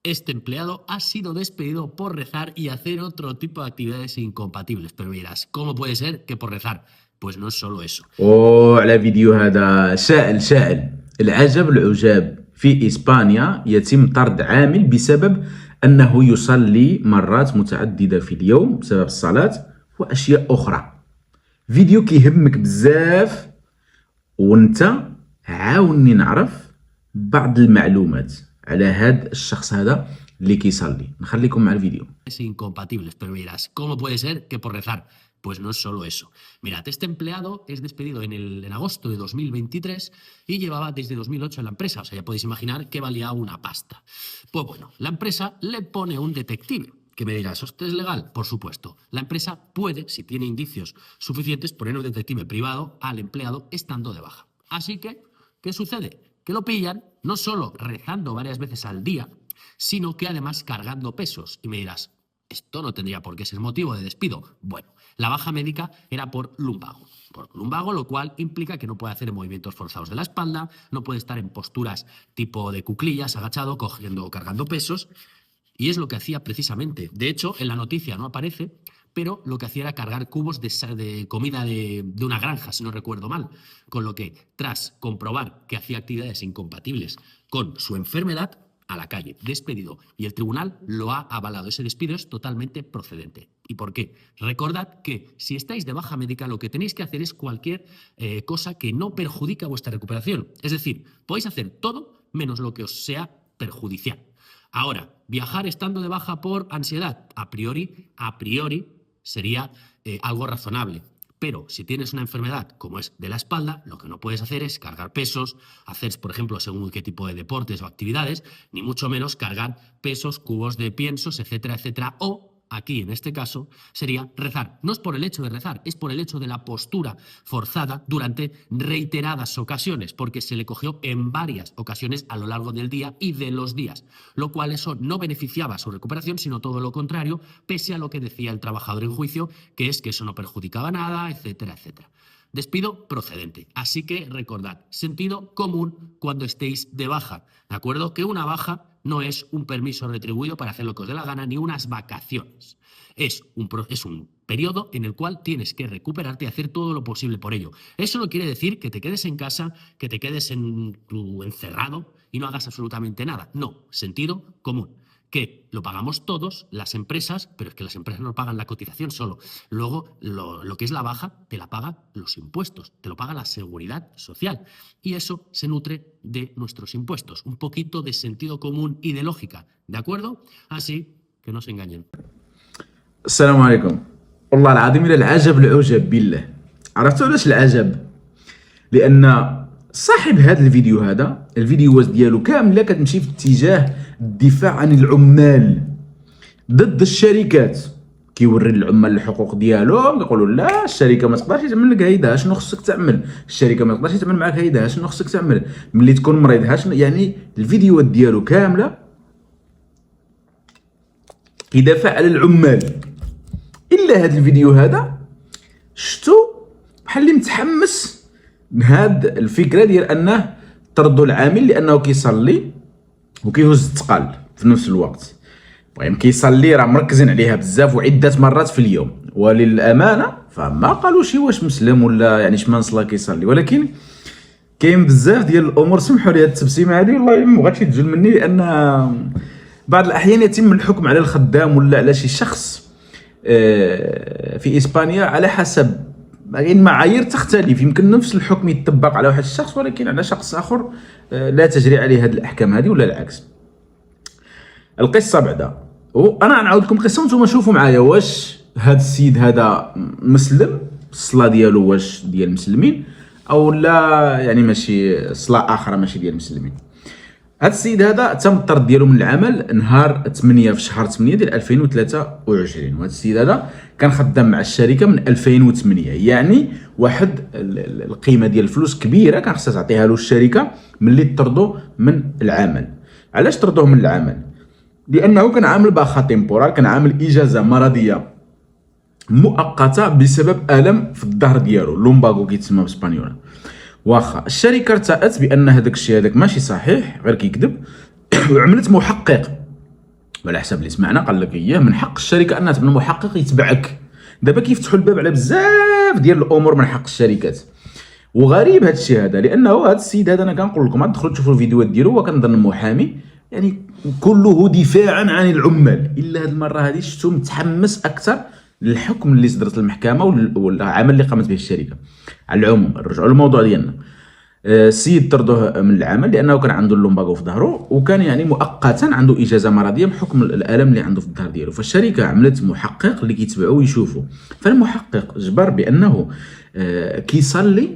Este empleado ha sido despedido por rezar y hacer otro tipo de actividades incompatibles. Pero dirás, ¿cómo puede ser que por rezar? Pues no es solo eso. على فيديو هذا شائل العجب العجاب في إسبانيا يتم طرد عامل بسبب أنه يصلي مرات متعددة في اليوم بسبب الصلاة وأشياء أخرى. فيديو كيهمك بزاف وانت عاوني نعرف بعض المعلومات على هذا الشخص هذا اللي كيصلي. نخليكم مع الفيديو. Incompatibles, pero dirás, ¿cómo puede ser que por rezar? Pues no es solo eso. Mirad, este empleado es despedido en agosto de 2023 y llevaba desde 2008 en la empresa. O sea, ya podéis imaginar que valía una pasta. Pues bueno, la empresa le pone un detective. Que me dirás, ¿esto es legal? Por supuesto. La empresa puede, si tiene indicios suficientes, poner un detective privado al empleado estando de baja. Así que, ¿qué sucede? Que lo pillan no solo rezando varias veces al día, sino que además cargando pesos. Y me dirás, esto no tendría por qué ser motivo de despido. Bueno, la baja médica era por lumbago. Por lumbago, lo cual implica que no puede hacer movimientos forzados de la espalda, no puede estar en posturas tipo de cuclillas, agachado, cogiendo o cargando pesos. Y es lo que hacía precisamente. De hecho, en la noticia no aparece, pero lo que hacía era cargar cubos de comida de una granja, si no recuerdo mal. Con lo que, tras comprobar que hacía actividades incompatibles con su enfermedad, a la calle, despedido. Y el tribunal lo ha avalado. Ese despido es totalmente procedente. ¿Y por qué? Recordad que si estáis de baja médica, lo que tenéis que hacer es cualquier cosa que no perjudique vuestra recuperación. Es decir, podéis hacer todo menos lo que os sea perjudicial. Ahora, viajar estando de baja por ansiedad, a priori sería algo razonable. Pero si tienes una enfermedad como es de la espalda, lo que no puedes hacer es cargar pesos, hacer, por ejemplo, según qué tipo de deportes o actividades, ni mucho menos cargar pesos, cubos de piensos, etcétera, etcétera. O, aquí en este caso, sería rezar. No es por el hecho de rezar, es por el hecho de la postura forzada durante reiteradas ocasiones, porque se le cogió en varias ocasiones a lo largo del día y de los días, lo cual eso no beneficiaba su recuperación, sino todo lo contrario, pese a lo que decía el trabajador en juicio, que es que eso no perjudicaba nada, etcétera, etcétera. Despido procedente. Así que recordad, sentido común cuando estéis de baja. ¿De acuerdo? Que una baja no es un permiso retribuido para hacer lo que os dé la gana ni unas vacaciones. Es un periodo en el cual tienes que recuperarte y hacer todo lo posible por ello. Eso no quiere decir que te quedes en casa, que te quedes encerrado y no hagas absolutamente nada. No, sentido común. Que lo pagamos todos, las empresas, pero es que las empresas no pagan la cotización solo. Luego, lo que es la baja, te la pagan los impuestos, te lo paga la seguridad social. Y eso se nutre de nuestros impuestos. Un poquito de sentido común y de lógica, ¿de acuerdo? Así que no se engañen. السلام عليكم. والله العظيم إلى العجب العجب بالله. عرفتوا علاش العجب؟ لأن صاحب هذا الفيديو هذا الفيديوهات ديالو كامله كتمشي في اتجاه الدفاع عن العمال ضد الشركات. كيوري العمال الحقوق ديالهم، كيقولوا لا الشركه ما تقدرش تعمل لك هيدا، شنو خصك تعمل؟ الشركه ما تقدرش تعمل معاك هيدا، شنو خصك تعمل؟ ملي تكون مريض شنو يعني؟ الفيديوهات ديالو كامله كيدافع على العمال. الا هذا الفيديو هذا شفتو بحال اللي متحمس لهاد الفكره ديال انه طردوا العامل لانه كيصلي وكيهز الثقال في نفس الوقت. المهم كيصلي راه مركزين عليها بزاف وعده مرات في اليوم، وللامانه فما قالوا شي واش مسلم ولا يعني شمن صلاه كيصلي، ولكن كاين بزاف ديال الامور. سمحوا لي هاد التبسيمه هذه والله ما بغاتش تجل مني، لان بعض الاحيان يتم الحكم على الخدام ولا على شي شخص في اسبانيا على حسب المعايير تختلف. يمكن نفس الحكم يتطبق على واحد الشخص ولكن على شخص اخر لا تجري عليه هذه الاحكام هذه ولا العكس. القصه بعدا وانا نعاود لكم القصه وانتم شوفوا معايا واش هذا السيد هذا مسلم، الصلاه ديالو واش ديال المسلمين او لا يعني ماشي صلاه اخرى ماشي ديال المسلمين. هذا السيد هذا تم الطرد ديالو من العمل نهار 8 في شهر 8 ديال 2023، وهذا السيد هذا كان خدام مع الشركه من 2008، يعني واحد القيمه ديال الفلوس كبيره كان خصها تعطيها له الشركه ملي طردوا من العمل. علاش طردوه من العمل؟ لانه كان عامل باخا تيمبورال، كان عامل اجازه مرضيه مؤقته بسبب الم في الظهر ديالو، لومباغو كيتسمى بالاسبانيولا. واخا الشركه ارتأت بان هذاك الشيء هذاك ماشي صحيح غير كيكذب وعملت محقق وعلى حسب اللي سمعنا قال لك اياه من حق الشركه انها تبنى محقق يتبعك. دابا كيفتحوا الباب على بزاف ديال الامور من حق الشركات. وغريب هذا الشيء هذا، لانه هذا السيد هذا انا كنقول لكم تدخلوا تشوفوا الفيديوهات ديالو، هو كنظن محامي يعني كله دفاعا عن العمال. الا هذه المره هذه شفتو متحمس اكثر للحكم اللي صدرت المحكمه والعمل اللي قامت به الشركه. على العموم نرجعوا للموضوع ديالنا. السيد طردوه من العمل لانه كان عنده اللومباغو في ظهره، وكان يعني مؤقتا عنده اجازه مرضيه بحكم الالم اللي عنده في الظهر ديالو. فالشركه عملت محقق اللي كيتبعوا ويشوفوا. فالمحقق جبر بانه كيصلي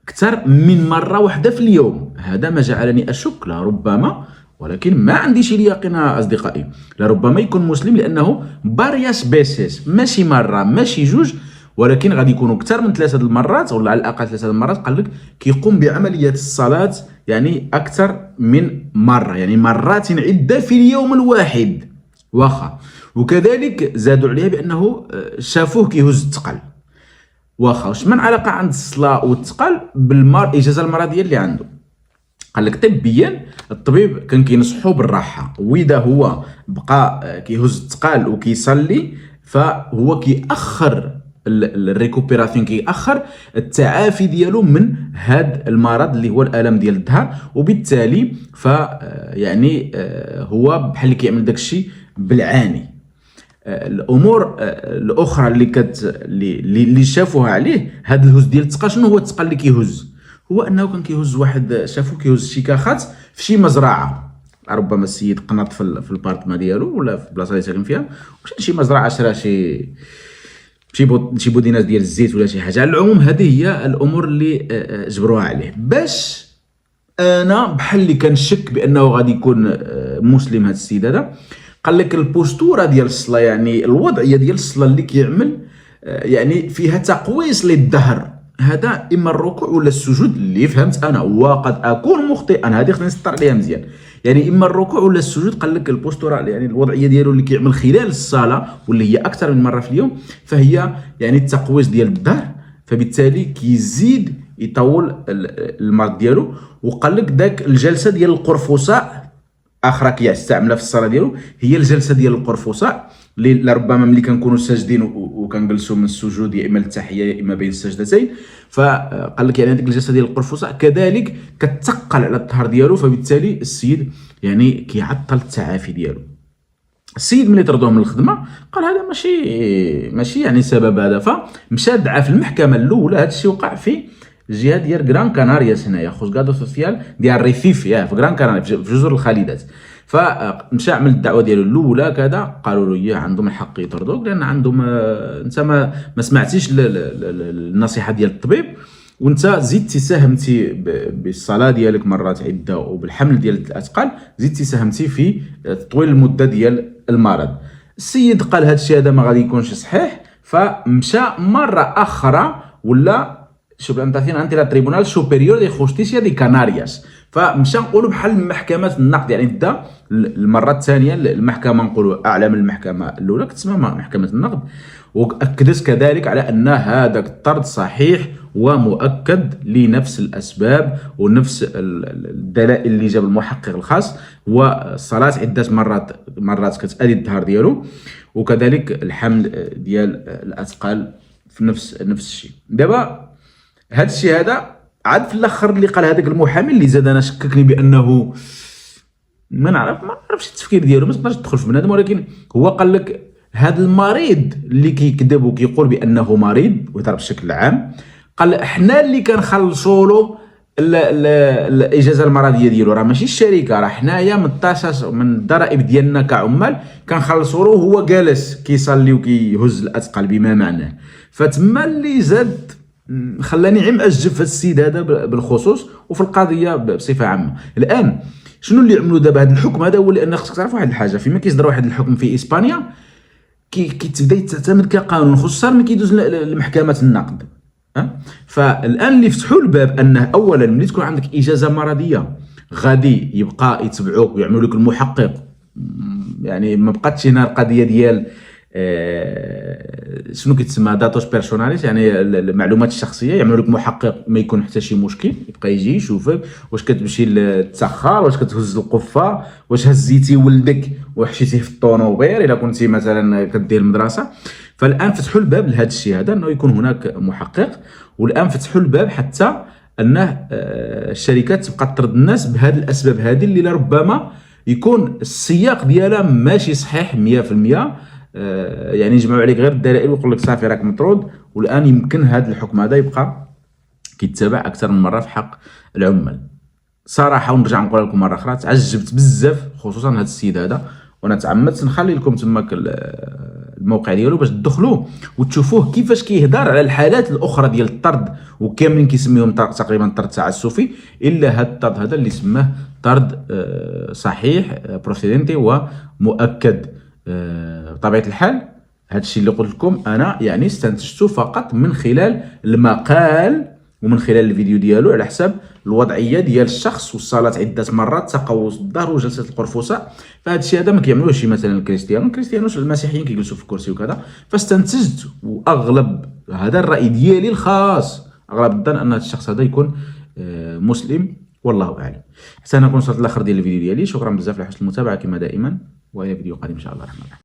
اكثر من مره واحده في اليوم. هذا ما جعلني اشك لربما، ولكن ما عنديش اليقين اصدقائي، لربما يكون مسلم، لانه بارياس بيسيس ماشي مره ماشي جوج، ولكن غادي يكونوا اكثر من 3 المرات، ولا على الاقل 3 المرات. قال لك كيقوم بعمليات الصلاه يعني اكثر من مره، يعني مرات عده في اليوم الواحد واخا. وكذلك زادوا عليها بانه شافوه كيهز الثقل. واخا واش من علاقه عند الصلاه والثقل الاجازه المرضيه اللي عنده؟ قال لك طبيا الطبيب كان كينصحو بالراحه، واذا هو بقى كيهز الثقال وكيصلي فهو كيأخر الريكوبيراسيون، كيأخر التعافي ديالو من هذا المرض اللي هو الالم ديال الظهر. وبالتالي ف يعني هو بحال اللي كيعمل داكشي بالعاني. الامور الاخرى اللي شافوها عليه هذا الهز ديال الثقل. شنو هو الثقل اللي كيهز؟ هو انه كان كيهز واحد، شافوه كيهز شي كاخات في شي مزرعه، ربما السيد قنط في البارتما ديالو ولا في البلاصه اللي ساكن فيها، واش شي مزرعه شرا شي بودينات ديال الزيت ولا شي حاجه. على العموم هذه هي الامور اللي جبروها عليه. باش انا بحال اللي كنشك بانه غادي يكون مسلم هذا السيد هذا، قال لك البوستوره ديال الصلاه، يعني الوضعيه ديال الصلاه اللي كيعمل يعني فيها تقويس للظهر. هذا اما الركوع ولا السجود اللي فهمت انا، وقد اكون مخطئا، هذه خلينا نسطر عليها مزيان. يعني اما الركوع ولا السجود. قال لك البوستوره يعني الوضعيه ديالو اللي كيعمل خلال الصلاه واللي هي اكثر من مره في اليوم، فهي يعني التقويس ديال الظهر، فبالتالي كيزيد يطول المرض ديالو. وقال لك داك الجلسه ديال القرفصاء اخرى كيستعملها في الصلاه ديالو، هي الجلسه ديال القرفصاء اللي لربما ملي كنكونوا ساجدين وكنجلسوا من السجود يا اما للتحيه يا اما بين السجدتين. فقال لك يعني هذيك الجلسه ديال القرفصاء كذلك كتثقل على الظهر ديالو، فبالتالي السيد يعني كيعطل التعافي ديالو. السيد ملي طردوه من الخدمه قال هذا ماشي يعني سبب هذا، فمشى دعا في المحكمه الاولى. هذا الشيء وقع في الجهه ديال غران كاناريا هنايا، خوزغادو سوسيال ديال ريفيف في غران كاناريا في جزر الخالدات. فمشى عمل الدعوه ديالو الاولى كذا، قالوا له عندهم الحق يطردوك لان عندهم انت ما سمعتيش النصيحه ديال الطبيب، وانت زدتي ساهمتي بالصلاه ديالك مرات عده وبالحمل ديال الاثقال، زدتي ساهمتي في تطويل المده ديال المرض. السيد قال هذا الشيء هذا ما غادي يكونش صحيح، فمشى مره اخرى ولا suplantación ante la Tribunal Superior de Justicia de Canarias. فمشى نقولوا بحال محكمه النقد، يعني دا المره الثانيه المحكمه نقولوا اعلى من المحكمه الاولى كتسمى محكمه النقد، واكدت كذلك على ان هذا الطرد صحيح ومؤكد لنفس الاسباب ونفس الدلائل اللي جاب المحقق الخاص، والصلاه عده مرات كتأدي الظهر ديالو، وكذلك الحمل ديال الاثقال في نفس الشيء. دابا هذا الشيء هذا عاد في الاخر اللي قال هذاك المحامي اللي زاد انا شككني بانه ما نعرفش التفكير ديالو، ما تقدرش تدخل في بنادم، ولكن هو قال لك هذا المريض اللي كيكذب وكيقول بانه مريض ويهضر بشكل عام، قال احنا اللي كنخلصوا له الاجازه المرضيه ديالو، راه ماشي الشركه، راه حنايا من الضرائب ديالنا كعمال كنخلصوا له وهو جالس كيصلي وكيهز الاثقال بما معناه. فتما اللي زاد خلاني عم اجب في السيد هذا بالخصوص وفي القضيه بصفه عامه. الان شنو اللي عملوا دابا هذا الحكم هذا؟ هو لان خصك تعرف واحد الحاجه، فيما كيصدر واحد الحكم في اسبانيا كيتبدا يتعتمد كقانون، خصوصا ملي كيدوز لمحكمه النقد. فالان اللي فتحوا الباب انه اولا ملي تكون عندك اجازه مرضيه غادي يبقى يتبعوك ويعملوا لك المحقق، يعني ما بقاتش هنا القضيه ديال شنو كيتسمى داتوس بيرسوناليس، يعني المعلومات الشخصيه، يعملوا لك محقق ما يكون حتى شي مشكل، يبقى يجي يشوفك واش كتمشي للتسخر، واش كتهز القفه، واش هزيتي ولدك وحشيتيه في الطونوبيل الا كنتي مثلا كدير المدرسه. فالان فتحوا الباب لهذا الشيء هذا، انه يكون هناك محقق. والان فتحوا الباب حتى انه الشركات تبقى تطرد الناس بهذه الاسباب هذه اللي لربما يكون السياق ديالها ماشي صحيح 100%. يعني يجمعوا عليك غير الدلائل ويقول لك صافي راك مطرود. والان يمكن هذا الحكم هذا يبقى كيتبع اكثر من مره في حق العمال صراحه. ونرجع نقول لكم مره اخرى تعجبت بزاف خصوصا هذا السيد هذا، وانا تعمدت نخلي لكم تماك الموقع ديالو باش تدخلوا وتشوفوه كيفاش كيهضر على الحالات الاخرى ديال الطرد، وكاملين كيسميهم تقريبا طرد تعسفي، الا هذا الطرد هذا اللي سماه طرد صحيح بروسيدنتي ومؤكد. بطبيعه الحال هذا الشيء اللي قلت لكم انا يعني استنتجته فقط من خلال المقال ومن خلال الفيديو ديالو على حساب الوضعيه ديال الشخص، والصلاه عده مرات، تقوس الظهر وجلسه القرفصاء. فهذا الشيء هذا ما كيعملوش مثلا الكريستيانو المسيحيين كيجلسوا في الكرسي وكذا. فاستنتجت واغلب هذا الراي ديالي الخاص، اغلب الظن ان هذا الشخص هذا يكون مسلم، والله اعلم. حتى انا كنت وصلت لاخر ديال الفيديو ديالي. شكرا بزاف على حسن المتابعه كما دائما، والى فيديو قادم ان شاء الله الرحمن الرحيم.